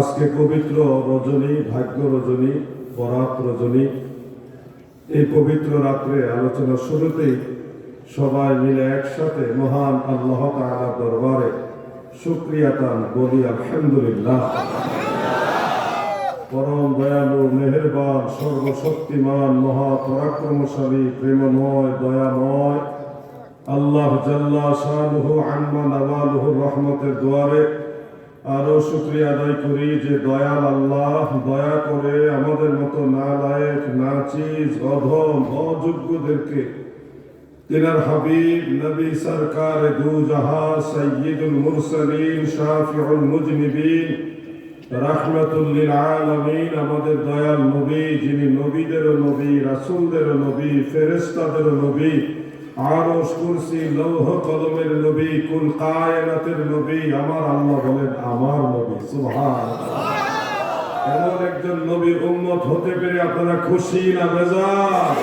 আজকে পবিত্র রজনী, ভাগ্য রজনী, বরাত রজনী। এই পবিত্র রাত্রে আলোচনার শুরুতেই সবাই মিলে একসাথে মহান আল্লাহ তাআলার দরবারে শুকরিয়া তান বলি আলহামদুলিল্লাহ। পরম দয়ালু, মেহেরবান, সর্বশক্তিমান, মহাপরাক্রমশালী, প্রেমময়, দয়াময় আল্লাহ জাল্লা শানুহু আম্মা নাওয়ালুহু রহমতের দুয়ারে আরো শুকরিয়া আদায় করি যে দয়াল আল্লাহ দয়া করে আমাদের মতো নালায়েক, নাচিজ, অধম, অযোগ্যদেরকে তিনার হাবিব নবী সরকার দু জাহান সাইয়্যিদুল মুরসালিন শাফিউল মুজনিবিন রাহমাতুল লিল আলামিন আমাদের দয়াল নবী, যিনি নবীদেরও নবী, রাসূলদেরও নবী, ফেরেশতাদেরও নবী, আরশ, কুরসি, লৌহ কলমের নবী, কুল কায়নাতের নবী, আমার আল্লাহ বলেন আমার নবী। সুবহানাল্লাহ। এমন একজন নবীর উম্মত হতে পেরে আপনারা খুশি না বেজার?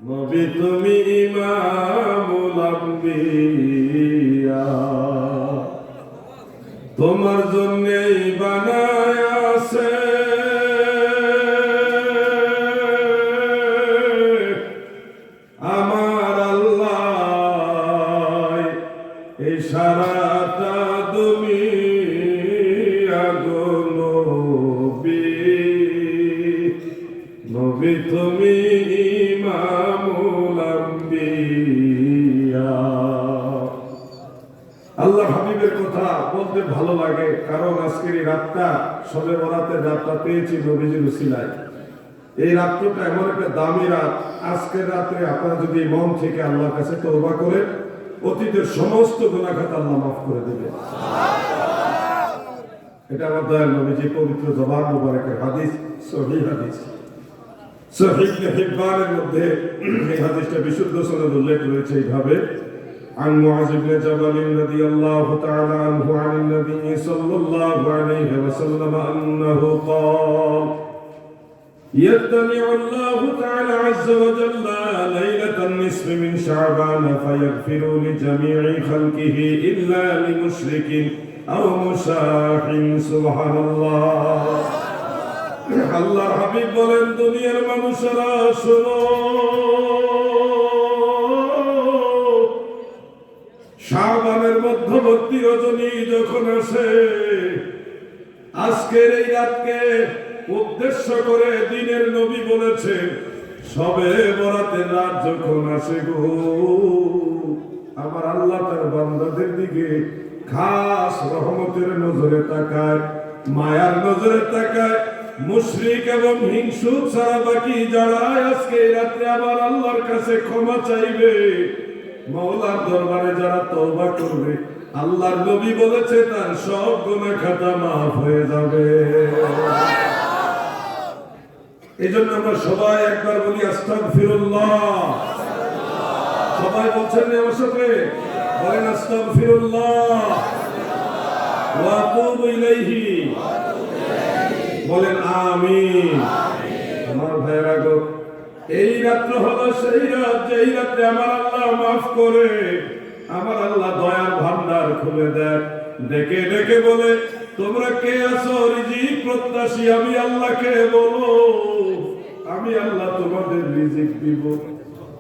নবী তুমি ইমামুল আম্বিয়া, তোমার জন্যই বানায় আছে আমার আল্লাহ এই সারাটা দুনিয়া গো নবী, নবী তুমি ইমামুল আম্বিয়া। আল্লাহ হাবিবের কথা বলতে ভালো লাগে, কারণ আজকের এই রাতটা শবে বরাতের রাতটা পেয়েছি নবীজির উসিলায়। এই রাত্রটা এমন একটা দামি রাত। আজকের রাত্রে আপনারা যদি মন থেকে আল্লাহর কাছে তওবা করেন, অতীতের সমস্ত গুনাহ খাতা আল্লাহ মাফ করে দেবেন। এটা আমার দয়াল নবীজি পবিত্র জবান মুবারকের হাদিস, সহিহ হাদিস। সহিহ হিব্বানের মধ্যে এই হাদিসটা বিশুদ্ধ সনদ উল্লেখ রয়েছে এইভাবে: عن معاذ بن جبل رضي الله تعالى عنه عن النبي صلى الله عليه وسلم أنه قال: يجتمع الله تعالى عز وجل ليلة النصف من شعبان فيغفر لجميع خلقه إلا لمشرك أو مشاح। سبحان الله। আল্লাহর হাবিব বলেন, দুনিয়ার মানুষেরা শোনো, শাবানের মধ্যবর্তী রজনী যখন আসে, আজকের এই রাতকে উদ্দেশ্য করে দিনের নবী বলেছেন, সবে বরাতের রাত যখন আসে গো, আমার আল্লাহ তার বান্দাদের দিকে খাস রহমতের নজরে তাকায়, মায়ার নজরে তাকায়। মুশরিক এবং হিংসুক ছাড়া বাকি যারা আজকে এই রাত্রে আবার আল্লাহর কাছে ক্ষমা চাইবে, মাওলার দরবারে যারা তওবা করবে, আল্লাহর নবী বলেছে তার সব গুনাহ খাতা মাফ হয়ে যাবে। এইজন্য আমরা সবাই একবার বলি আস্তাগফিরুল্লাহ। সবাই বলছেন আমার সাথে, বলেন আস্তাগফিরুল্লাহ ওয়া আতুবু ইলাইহি, বলেন আমিন। আমার ভাইরা গো, এই রাত্র হলো সেই রাত যেই রাত্রে আমার আল্লাহ মাফ করে, আমার আল্লাহ দয়ার ভান্ডার খুলে দেয়, ডেকে ডেকে বলে, তোমরা কে আছো রিজিক প্রত্যাশী, আমি আল্লাহকে বলো, আমি আল্লাহ তোমাদের রিজিক দিব।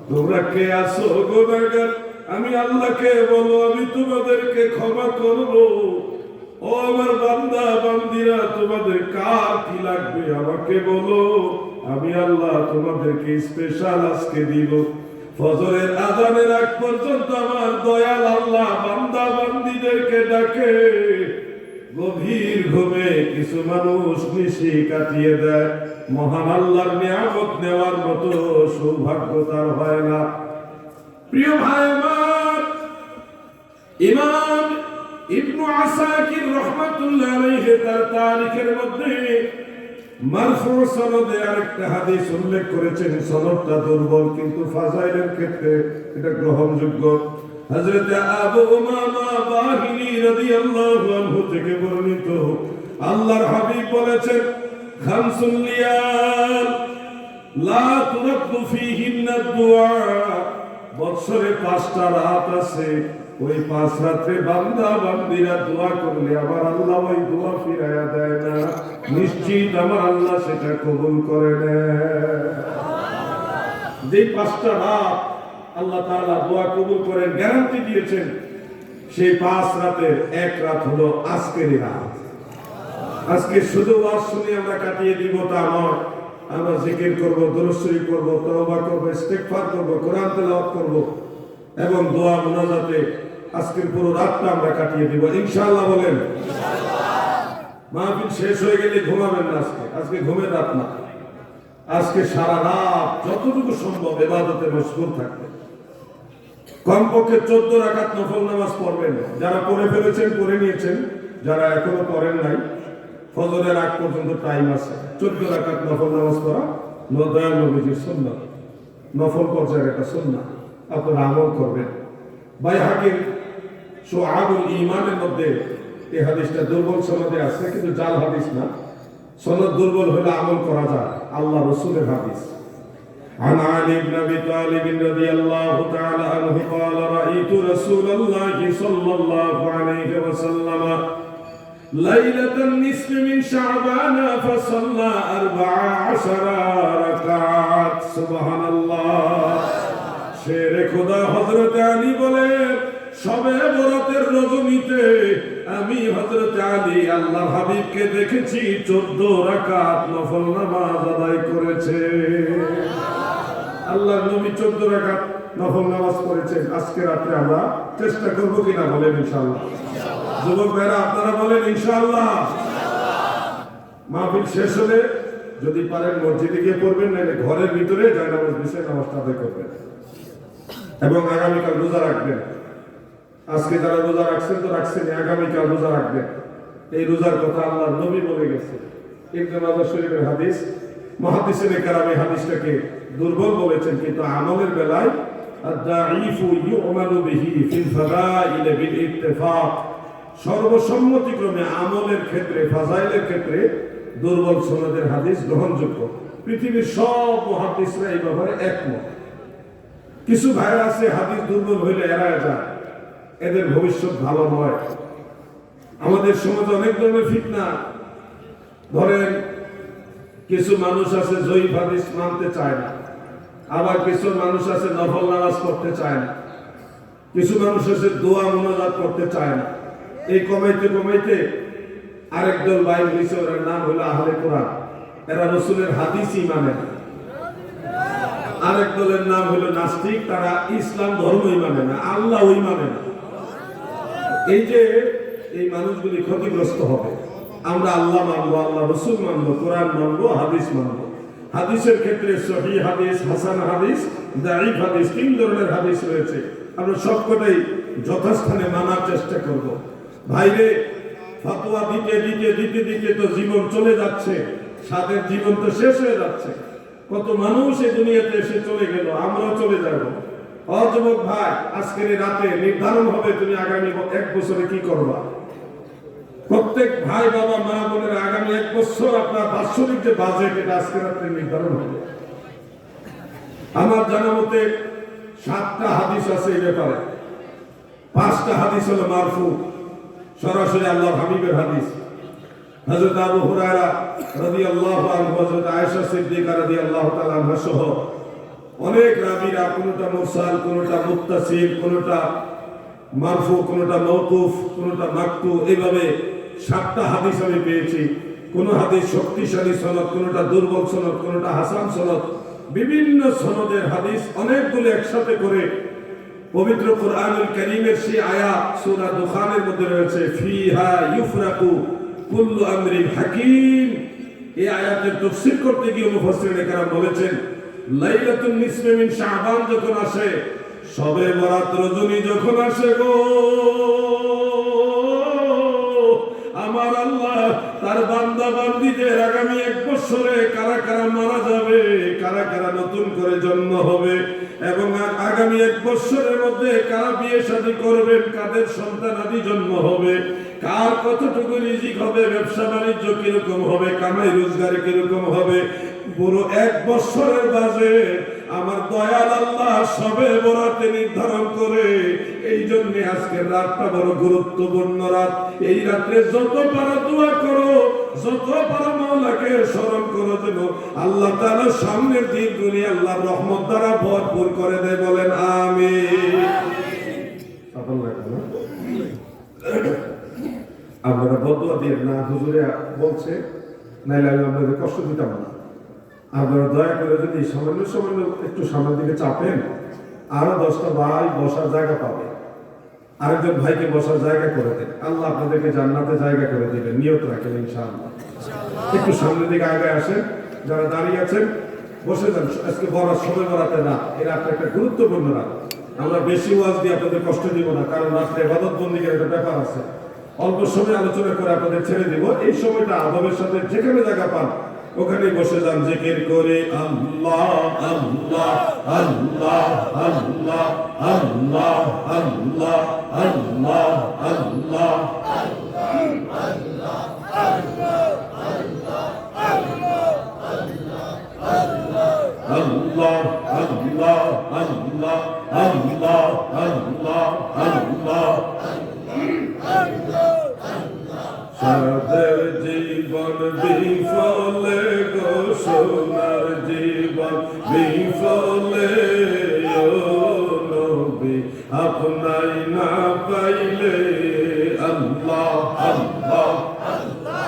তোমরা কে আছো গুনাহগার, আমি আল্লাহকে বলো, আমি তোমাদেরকে ক্ষমা করব। ও আমার বান্দা বান্দিরা, তোমাদের কার কি লাগবে আমাকে বলো, আমি আল্লাহ তোমাদেরকে স্পেশাল আজকে দিব। ফজরের আযানের আগ পর্যন্ত আমার দয়াল আল্লাহ বান্দা বান্দীদেরকে ডাকে। গভীর ঘুমে কিছু মানুষ নিশি কাটিয়ে দেয়, মহান আল্লাহর নিয়ামত নেওয়ার মতো সৌভাগ্য তার হয় না। প্রিয় ভাই আমার, ইমাম ইবনু আসাকির রাহমাতুল্লাহ আলাইহি তার তারিখের মধ্যে মারফু সনদে আরেকটা হাদিস উল্লেখ করেছেন। সনদটা দুর্বল, কিন্তু ফাজাইলের ক্ষেত্রে এটা গ্রহণযোগ্য। হযরত আবু উমামা বাহিনী রাদিয়াল্লাহু আনহু থেকে বর্ণিত, আল্লাহর হাবিব বলেছেন, খামসুল লিয়াল লা তুরাদ্দু ফীহিন্না দুআ, বৎসরে 5টা রাত আছে ওই 5 রাতে বান্দা বান্দিরা দোয়া করলে আমার আল্লাহ ওই দোয়া ফিরাইয়া দেয় না, নিশ্চিত আমার আল্লাহ সেটা কবুল করে নেয়। যে 5টা রাত আল্লাহ তাআলা দোয়া কবুল করেন গ্যারান্টি দিয়েছেন, সেই 5 রাতের এক রাত হলো আজকের রাত। আজকে শুধু ওয়াজ শুনে আমরা কাটিয়ে দিব তা নয়, আমরা জিকির করব, দুরূদ শরীফ করব, তওবা করব, ইস্তিগফার করব, কোরআন তেলাওয়াত করব এবং দোয়া মুনাজাতে আজকের পুরো রাতটা আমরা কাটিয়ে দিব ইনশাআল্লাহ। বলেন ইনশাআল্লাহ। মাহফিল শেষ হয়ে গেলে ঘুমাবেন না, আজকে ঘুমের রাত না, আজকে সারা রাত যতটুকু সম্ভব ইবাদতে মশগুল থাকবেন। কমপক্ষে 14 রাকাত নফল নামাজ পড়বেন, যারা পড়ে ফেলেছেন পড়ে নিয়েছেন, যারা এখনো পড়েন নাই ফজরের আগ পর্যন্ত টাইম আছে। 14 রাকাত নফল নামাজ পড়া দয়াল নবীজির সুন্নাত, নফল পর্যায়ের একটা সুন্নাত, আপনারা আমল করবেন। বাইহাকির শুআবুল ঈমানের মধ্যে এই হাদিসটা দুর্বল সনদে আছে, কিন্তু জাল হাদিস না, সনদ দুর্বল হলে আমল করা যায়, আল্লাহ রাসূলের হাদিস। عن علي بن ابي طالب رضي الله تعالى عنه قال رايت رسول الله صلى الله عليه وسلم ليلة النصف من شعبان فصلى 14 ركعة سبحان الله। শের খোদা হযরত আলী বলেন, শবে বরাতের রজনীতে আমি হযরত আলী আল্লাহর হাবিবকে দেখেছি 14 রাকাত নফল নামাজ আদায় করেছে। আল্লাহর নবী 14 রাকাত নফল নামাজ পড়েছেন। আজকে রাতে আমরা চেষ্টা করব কিনা বলেন ইনশাআল্লাহ। যুবক ভাইরা আপনারা বলেন ইনশাআল্লাহ। মাহফিল শেষ হলে যদি পারেন মসজিদে গিয়ে পড়বেন, নাহলে ঘরের ভিতরে জায়নামাজ বিছিয়ে নামাজটা আদায় করবেন এবং আগামীকাল রোজা রাখবেন। আজকে যারা রোজা রাখছেন তো রাখছেন, আগামীকাল রোজা রাখবেন। এই রোজার কথা আল্লাহর নবী বলে গেছে। ইবনে মাজাহ শরীফের হাদিস, মুহাদ্দিসিনে কেরাম এই হাদিসটাকে দুর্বল বলেছেন, কিন্তু আমলের বেলায় আদ-দাঈফু ইউমালু বিহি ফিল ফাদাইল বিল ইত্তিফাক, সর্বসম্মতিক্রমে আমলের ক্ষেত্রে, ফাজাইলের ক্ষেত্রে দুর্বল সনদের হাদিস গ্রহণযোগ্য। পৃথিবীর সব মুহাদ্দিসরা এই ব্যাপারে একমত। কিছু ভাইরা আছে হাদিস দুর্বল হইলে এড়ায় যায়, এদের ভবিষ্যৎ ভালো নয়। আমাদের সমাজে অনেক ধরনের ফিতনা। ধরেন কিছু মানুষ আছে জয়ীফ হাদিস মানতে চায় না, আবার কিছু মানুষ আছে নফল নামাজ পড়তে চায় না, কিছু মানুষ আছে দোয়া মুনাজাত করতে চায় না। এই কমাইতে কমাইতে আরেক দল বাইর হয়েছে, ওর নাম হলো আহলে কোরআন, এরা রাসূলের হাদিসই মানে না। আরেক দলের নাম হলো নাস্তিক, তারা ইসলাম ধর্মই মানে না, আল্লাহ ওই মানে না। এই যে এই মানুষগুলি ক্ষতিগ্রস্ত হবে। আমরা আল্লাহ মানবো, আল্লাহ রাসূল মানবো, কোরআন মানবো, হাদিস মানবো। হাদিসের ক্ষেত্রে সহিহ হাদিস, হাসান হাদিস, দাঈফ হাদিস, 3 ধরনের হাদিস রয়েছে। আমরা সবকটাই যথাস্থানে মানার চেষ্টা করব। ভাইরে, ফতোয়া দিতে দিতে দিতে দিতে তো জীবন চলে যাচ্ছে, সাদের জীবন তো শেষ হয়ে যাচ্ছে। কত মানুষ এই দুনিয়াতে এসে চলে গেল, আমরাও চলে যাব। যুবক ভাই, আজকের এই রাতে নির্ধারণ হবে তুমি আগামী 1 বছরে কি করবা। প্রত্যেক ভাই বাবা মা বোনের আগামী 1 বছর আপনার বাৎসরিক যে বাজেট, এটা আজকের রাতে নির্ধারণ হবে। আমার জানা মতে 7টা হাদিস আছে এই ব্যাপারে। 5টা হাদিস হলো মারফু, সরাসরি আল্লাহর হাবিবের হাদিস। হযরত আবু হুরায়রা রাদিয়াল্লাহু আনহু, হযরত আয়েশা সিদ্দিকা রাদিয়াল্লাহু তাআলা আনহা সহ অনেক রাবীরা, কোনটা মুরসাল, কোনটা মুত্তাসিল, কোনটা মারফু, কোনটা মাওকুফ, কোনটা মাকতু, এইভাবে 7টা হাদিস আমি পেয়েছি। কোন হাদিস শক্তিশালী সনদ, কোনটা দুর্বল সনদ, কোনটা হাসান সনদ, বিভিন্ন সনদের হাদিস অনেকগুলো একসাথে করে পবিত্র কোরআনুল কারীমের সেই আয়াত সূরা দুখানের মধ্যে রয়েছে, ফিহা ইউফরাকু কুল্লু আমরিন হাকিম। এই আয়াতের তাফসীর করতে গিয়ে মুফাসসিরিনে কেরাম বলেছেন, লাইলাতুন নিসফি মিন শাবান যখন আসে, শবে বরাত রজনী যখন আসে গো, আমার আল্লাহ তার বান্দা বান্দীদের আগামী 1 বছরে কারা কারা মারা যাবে, কারা কারা নতুন করে জন্ম হবে, এবং আগামী 1 বছরের মধ্যে কারা বিয়ে শাদী করবেন, কাদের সন্তানাদি জন্ম হবে, কার কতটুকু রিজিক হবে, ব্যবসা বাণিজ্য কিরকম হবে, কামাই রোজগার কিরকম হবে, পুরো 1 বছরের বাজেট আমার দয়াল আল্লাহ সবে বরাতে নির্ধারণ করে। এই জন্য আজকের রাতটা বড় গুরুত্বপূর্ণ রাত। এই রাত্রে যত পারো দোয়া করো, যত পারো মাওলাকে স্মরণ করো, যেন আল্লাহ তাআলা সামনের দিনগুলি আল্লাহর রহমত দ্বারা ভরপুর করে দেয়। বলেন আমিন। আপনারা বদুয়া দিয়ে না, হুজুরে বলছে, নাইলে আমি আপনাদের কষ্ট দিতাম না। আপনারা দয়া করে যদি সামান্য সামান্য একটু সামনের দিকে চাপেন, আরো 10টা ভাই বসার জায়গা পাবে। আরেকজন ভাইকে বসার জায়গা করে দেন, আল্লাহ আপনাদেরকে জান্নাতে জায়গা করে দিবেন। নিয়ত রাখেন ইনশাআল্লাহ। একটু সামনের দিকে আগে আসেন, যারা দাঁড়িয়ে আছেন বসে যান। আজকে বরাত সবে বরাতে না, এই রাতটা একটা গুরুত্বপূর্ণ রাত। আমরা বেশি ওয়াজ দিয়ে আপনাদের কষ্ট দিব না, কারণ রাত্রে ইবাদত বন্দিগের একটা ব্যাপার আছে। অল্প সময় আলোচনা করে আপনাদের ছেড়ে দিব। এই সময়টা আদবের সাথে যেখানে জায়গা পান ওখানে বসে যান, জিকির করে আল্লাহ আল্লাহ আল্লাহ আল্লাহ আল্লাহ আল্লাহ আল্লাহ আল্লাহ আল্লাহ আল্লাহ আল্লাহ আল্লাহ আল্লাহ আল্লাহ। সাদের জীবন বিফলে গো, সোনার জীবন বিফলে, ও নবী আপনাই না পাইলে। আল্লাহ আল্লাহ আল্লাহ।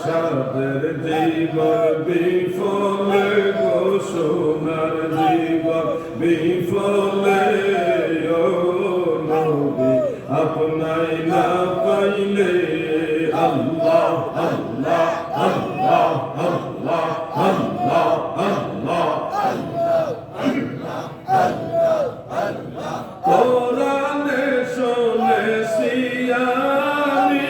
সাদের জীবন বিফলে গো, সোনার জীবন বিফলে, ও নবী আপনাই না পাইলে। আল্লাহ আল্লাহ আল্লাহ আল্লাহ আল্লাহ আল্লাহ। কোরআনে শুনেছি আমি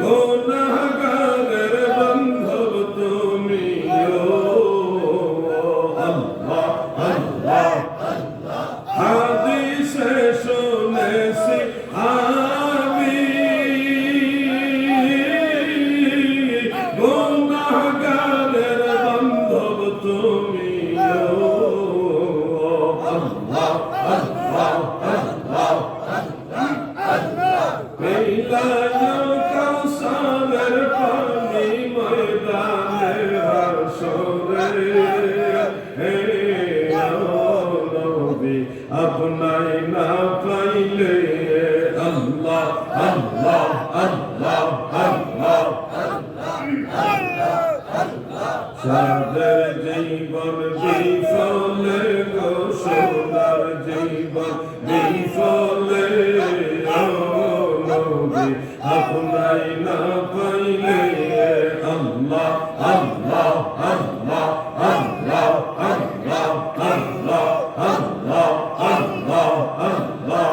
গুনাহগারের বান্ধব তুমি, ও আল্লাহ আল্লাহ। হাদিসে শুনেছি আমি গুনাহগারের বান্ধব তুমি, ও আল্লাহ আল্লাহ আল্লাহ। পিলায়ও কাউসারের পানি ময়দানে হাশরে, হে নবী আপনাই না পাইলে। আল্লাহ আল্লাহ আল্লাহ আল্লাহ। সাদের জীবন বিফলে গো, সোনার জীবন বিফলে, ও নবী আপনাই না পাইলে। আল্লাহ আল্লাহ আল্লাহ আল্লাহ আল্লাহ আল্লাহ আল্লাহ আল্লাহ আল্লাহ।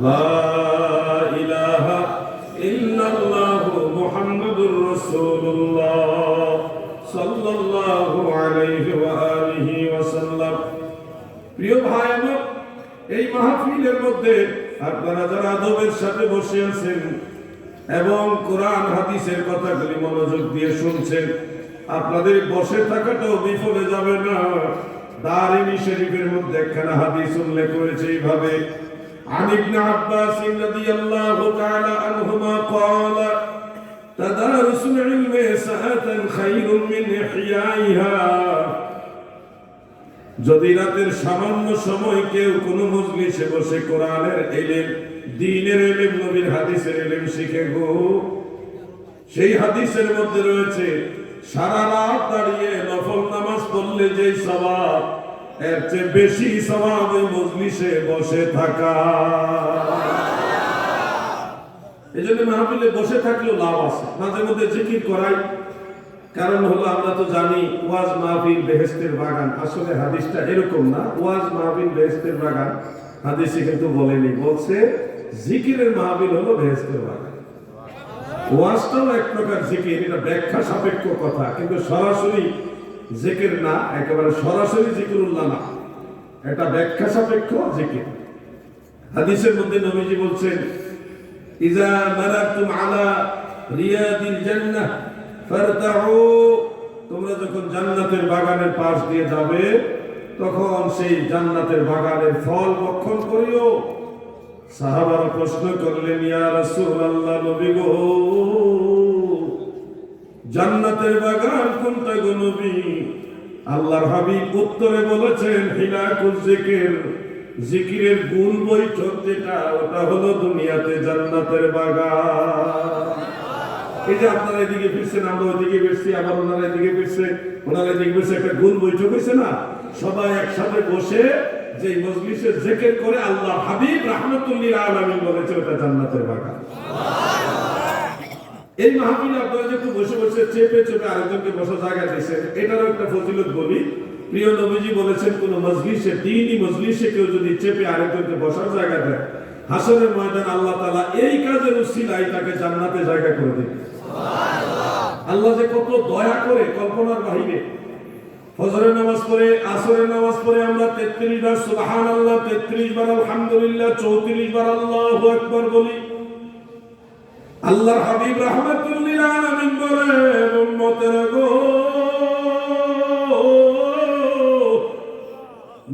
লা ইলাহা ইল্লাল্লাহু মুহাম্মাদুর রাসূলুল্লাহ সাল্লাল্লাহু আলাইহি ওয়া আলিহি ওয়াসাল্লাম। প্রিয় ভাই আমার, এই মাহফিলের মধ্যে আপনারা যারা আদবের সাথে বসে আছেন এবং কোরআন হাদিসের কথাগুলি মনোযোগ দিয়ে শুনছেন, আপনাদের বসে থাকাটাও বিফলে যাবে না। দারিমি শরীফের মধ্যে একখানা হাদিস উল্লেখ করেছে এইভাবে, عن ابن عباس رضي الله تعالى عنهما قال تدارس العلم ساعة خير من إحيائها। যদি রাতের সামান্য সময় কেউ কোনো মজলিসে বসে কোরআনের ইলম, দ্বীনের ইলম, নবীর হাদিসের ইলম শিখে গো, সেই হাদিসের মধ্যে রয়েছে সারা রাত দাঁড়িয়ে নফল নামাজ পড়লে যে সওয়াব, এর চেয়ে বেশি সওয়াব ওই মজলিসে বসে থাকা। এজন্য মাহফিলে বসে থাকলেও লাভ আছে। মাঝে মধ্যে জিকির করাই, কারণ হলো আমরা তো জানি ওয়াজ মাহফিল বেহেশতের বাগান। আসলে হাদিসটা এরকম না, ওয়াজ মাহফিল বেহেশতের বাগান হাদিসে কিন্তু বলেনি, বলছে জিকিরের মাহফিল হলো বেহেশতের বাগান। ওয়াজটাও এক প্রকার জিকির, এটা ব্যাখ্যা সাপেক্ষ কথা, কিন্তু সরাসরি জিকির না, একেবারে সরাসরি জিকিরুল্লাহ না, এটা ব্যাখ্যা সাপেক্ষ জিকির। হাদিসের মধ্যে নবীজি বলছেন, ইজা মারাতুম আলা রিয়াদিল জান্নাহ ফারতাউ, তোমরা যখন জান্নাতের বাগানের পাশ দিয়ে যাবে তখন সেই জান্নাতের বাগানের ফল ভক্ষণ করিও। সাহাবারা প্রশ্ন করলেন, ইয়া রাসূলুল্লাহ, নবী গো, জান্নাতের বাগান কোনটা গো নবী? আল্লাহর হাবিব উত্তরে বলেছেন, হিলাকুল জিকির, জিকিরের গুণ বৈঠক যেটা, ওটা হলো দুনিয়াতে জান্নাতের বাগান। এই যে আপনারা এদিকে ফিরছেন, আমরা ওইদিকে ফিরছি, আবার ওনারা এদিকে ফিরছে, ওনারা এদিকে ফিরছে, একটা গুণ বৈঠক হয়েছে না? সবাই একসাথে বসে যে মজলিসে জিকির করে আল্লাহ হাবিব রাহমাতুল্লিল আলামিন বলেছে ওটা জান্নাতের বাগান। এই মাহফিলে আপনারা যে একটু বসে বসে চেপে চেপে আরেকজনকে বসার জায়গা দিয়েছেন, এটারও একটা ফজিলত বলি। প্রিয় নবীজি বলেছেন, কোন মজলিসে, দ্বীনি মজলিসে কেউ যদি চেপে আরেকজনকে বসার জায়গা দেয়, হাসরের ময়দান আল্লাহ তাআলা এই কাজের উসিলায় তাকে জান্নাতে জায়গা করে দিবে। আল্লাহ যে কত দয়া করে, কল্পনার বাহিরে। ফজরের নামাজ পড়ে, আসরের নামাজ পড়ে আমরা 33 বার সুবহানাল্লাহ, 33 বার আলহামদুলিল্লাহ, 34 বার আল্লাহু আকবার বলি। আল্লাহর হাবিব রাহমাতুল্লিল আলামিন বলেন, উম্মতেরা গো,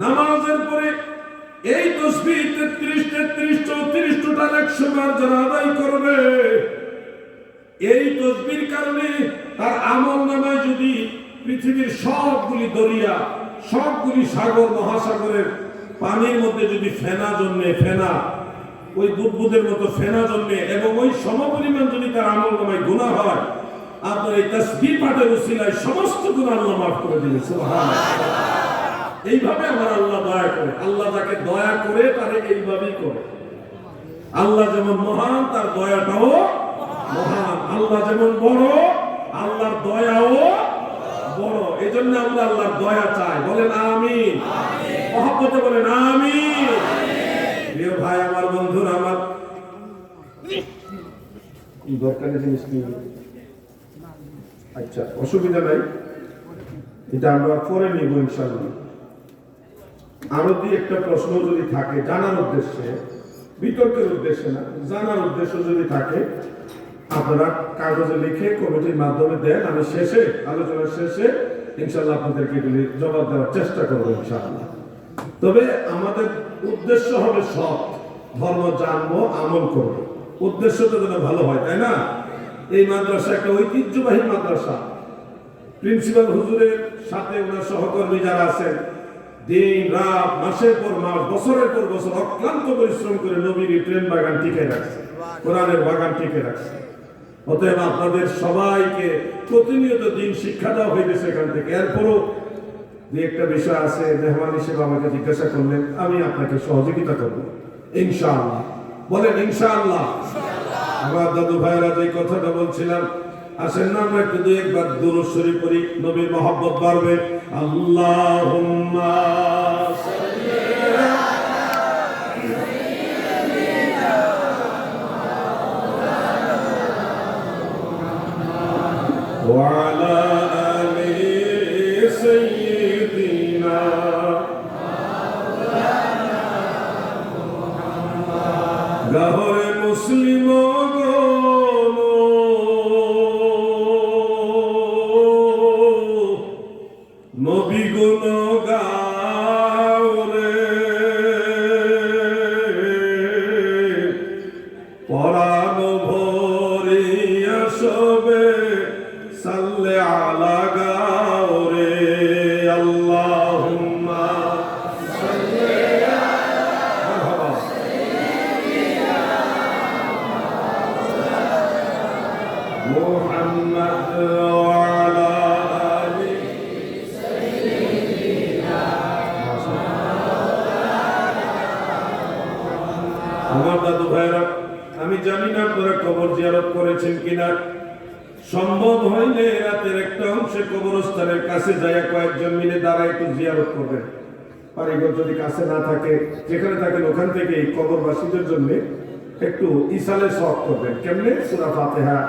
নামাজের পরে এই তাসবিহ 33 33 34 টোটাল 100 বার যারা আদায় করবে, এই তাসবিহর কারণে তার আমলনামায় যদি পৃথিবীর সবগুলি দরিয়া, সবগুলি সাগর মহাসাগরের পানির মধ্যে যদি ফেনা জন্মে, ফেনা ওই বুদবুদের মতো ফেনা জন্মে, এবং ওই সমপরিমাণ যদি তার আমলনামায় গুনাহ হয়, আপনার এই তাসবিহ পাঠের উসিলায় সমস্ত গুনাহ আল্লাহ মাফ করে দিবেন। সুবহানাল্লাহ। এইভাবে আমার আল্লাহ দয়া করে। আল্লাহ যাকে দয়া করে তারে এইভাবেই করে। আল্লাহ যেমন মহান, তার দয়াটাও মহান। আল্লাহ যেমন বড়, আল্লাহর দয়াও বড়। এই জন্য আমরা আল্লাহর দয়া চাই। বলেন আমিন। মহব্বতে বলেন আমিন। প্রিয় ভাই আমার, বন্ধুরা আমার, দরকারি জিনিস কি? আচ্ছা, অসুবিধা নাই, এটা আমরা পরে নিব ইনশাআল্লাহ। আরো দুই একটা প্রশ্ন যদি থাকে জানার উদ্দেশ্যে, বিতর্কের উদ্দেশ্যে না, জানার উদ্দেশ্য যদি থাকে, আপনারা কাগজে লিখে কমিটির মাধ্যমে দেন। আমি শেষে, আলোচনার শেষে ইনশাআল্লাহ আপনাদেরকে এগুলি জবাব দেওয়ার চেষ্টা করবো ইনশাআল্লাহ। তবে আমাদের উদ্দেশ্য হবে সৎ, ধর্ম জানবো, আমল করবো। উদ্দেশ্যটা যেন ভালো হয়, তাই না? এই মাদ্রাসা একটা ঐতিহ্যবাহী মাদ্রাসা। প্রিন্সিপাল হুজুরের সাথে ওনার সহকর্মী যারা আছেন, দিন রাত, মাসের পর মাস, বছরের পর বছর অক্লান্ত পরিশ্রম করে নবীর প্রেম বাগান টিকে রাখছে, কোরআনের বাগান টিকে রাখছে। অতএব আপনাদের সবাইকে প্রতিনিয়ত দিন শিক্ষা দেওয়া হইতেছে এখান থেকে। এরপরও যে একটা বিষয় আছে, মেহমান হিসেবে আমাকে জিজ্ঞাসা করলেন, আমি আপনাকে সহযোগিতা করব ইনশাআল্লাহ। বলেন ইনশাআল্লাহ। আমার দাদু ভাইয়েরা যে কথাটা বলছিলাম, আসেন না আমরা একটু দুই একবার দুরূদ শরীফ পড়ি, নবীর মহব্বত বাড়বে। আল্লাহুম্মা সাল্লি আলা সাইয়্যিদিনা ওয়া আলা আলি সাইয়্যিদিনা গাহরে মুসলিম নবী গুণ গাও রে, পরাণ ভরিয়া সবে সাল্লে আলা গাও রে। আল্লাহুম্মা সাল্লি আলা সাইয়্যিদিনা মুহাম্মদ ওয়া আলা আলি সাইয়্যিদিনা। আমার দাদু ভাইরা, আমি জানি না আপনারা কবর জিয়ারত করেছেন কিনা। সম্ভব হইলে রাতের একটা অংশে কবরস্থানের কাছে যাইয়া কয়েকজন মিলে দাঁড়ায় একটু জিয়ারত করবেন। পারিগর যদি কাছে না থাকে, যেখানে থাকেন ওখান থেকে কবরবাসীদের জন্য একটু ইসালে সওয়াব করবেন। কেমনে? সূরা ফাতিহা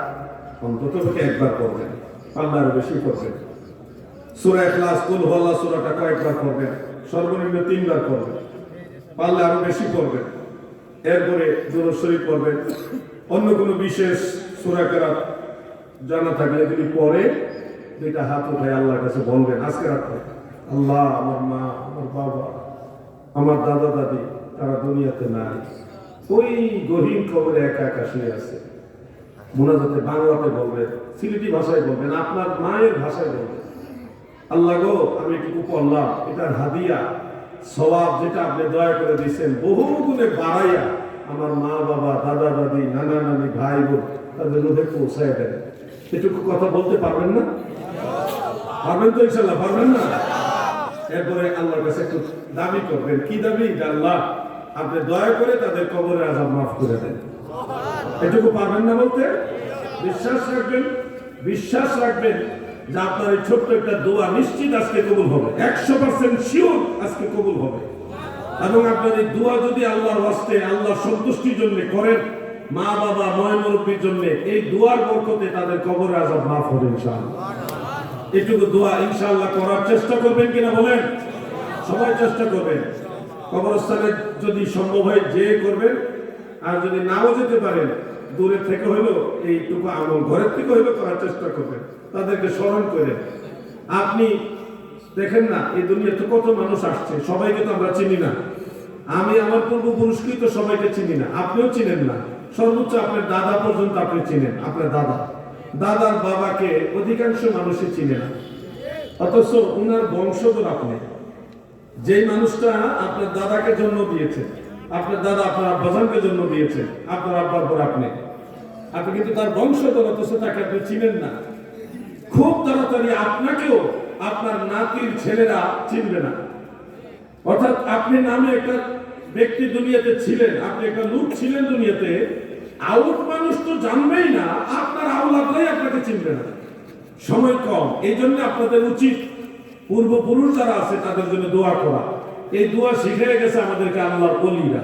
অন্তত একবার পড়বেন, আল্লাহর বেশি করবেন। সূরা ইখলাস, কুল হুয়াল্লাহ সূরাটা কয়েকবার পড়বেন? সর্বনিম্ন 3 বার পড়বেন, পারলে আরো বেশি পড়বেন। এরপরে দুরূদ শরীফ পড়বেন। অন্য কোনো বিশেষ সূরা কেরাত জানা থাকলে যদি পড়ে, দুইটা হাত উঠে আল্লাহর কাছে বলবেন আজকে রাতে, আল্লাহ, আমার মা, আমার বাবা, আমার দাদা দাদি তারা দুনিয়াতে নাই, ওই গহীন কবরে একা একা শুয়ে আছে। মুনাজাতে বাংলাতে বলবেন, সিলেটি ভাষায় বলবেন, আপনার মায়ের ভাষায় বলবেন, আল্লাহ গো, আমি এটুকু পড়লাম, এটার হাদিয়া সওয়াব যেটা আপনি দয়া করে দিয়েছেন বহু গুণে বাড়াইয়া আমার মা বাবা, দাদা দাদি, নানা নানি, ভাই বোন তাদের রুহে পৌঁছায় দেন। এটুকু কথা বলতে পারবেন না? পারবেন তো ইনশাল্লাহ? পারবেন না? এরপরে আল্লাহর কাছে একটু দাবি করবেন। কি দাবি? আল্লাহ, আপনি দয়া করে তাদের কবরের আযাব মাফ করে দেন। এটুকু পারবেন না বলতে? বিশ্বাস রাখবেন, বিশ্বাস রাখবেন যে আপনার এই ছোট্ট একটা দোয়া নিশ্চিত আজকে কবুল হবে, 100% শিওর আজকে কবুল হবে। এবং আপনার এই দোয়া যদি আল্লাহর ওয়াস্তে, আল্লাহর সন্তুষ্টির জন্য করেন, মা বাবা, ময় মুরব্বির জন্য, এই দোয়ার বরকতে তাদের কবরের আযাব মাফ হবে ইনশাআল্লাহ। এটুকু দোয়া ইনশাআল্লাহ করার চেষ্টা করবেন কিনা বলেন? সবাই চেষ্টা করবেন। কবরস্থানে যদি সম্ভব হয় যে করবেন, আর যদি নাও যেতে পারেন দূরে থেকে হইলো এইটুকু আমল ঘরের থেকে হইলো করার চেষ্টা করবেন, তাদেরকে স্মরণ করে। আপনি দেখেন না, এই দুনিয়াতে কত মানুষ আসছে, সবাইকে তো আমরা চিনি না। আমি আমার পূর্বপুরুষকে তো সবাইকে চিনি না, আপনিও চিনেন না। সর্বোচ্চ আপনার দাদা পর্যন্ত আপনি চিনেন, আপনার দাদা, দাদার বাবাকে অধিকাংশ মানুষই চিনে না। অথচ উনার বংশধর আপনি। যেই মানুষটা আপনার দাদাকে জন্ম দিয়েছে, আপনার দাদা আপনার আব্বাজানকে জন্ম দিয়েছে, আপনার আব্বার পর আপনি কিন্তু তার বংশধর, অথচ তাকে আপনি চিনেন না। খুব তাড়াতাড়ি আপনাকেও আপনার নাতির ছেলেরা চিনবে না। অর্থাৎ আপনি নামে একটা ব্যক্তি দুনিয়াতে ছিলেন, আপনি একটা লোক ছিলেন দুনিয়াতে, আউট মানুষ তো জানবেই না, আপনার আওলাদরাই আপনাকে চিনবে না। সময় কম, এই জন্য আপনাদের উচিত পূর্বপুরুষ যারা আছে তাদের জন্য দোয়া করা। এই দোয়া শিখে গেছে আমাদেরকে আল্লাহর ওলিরা।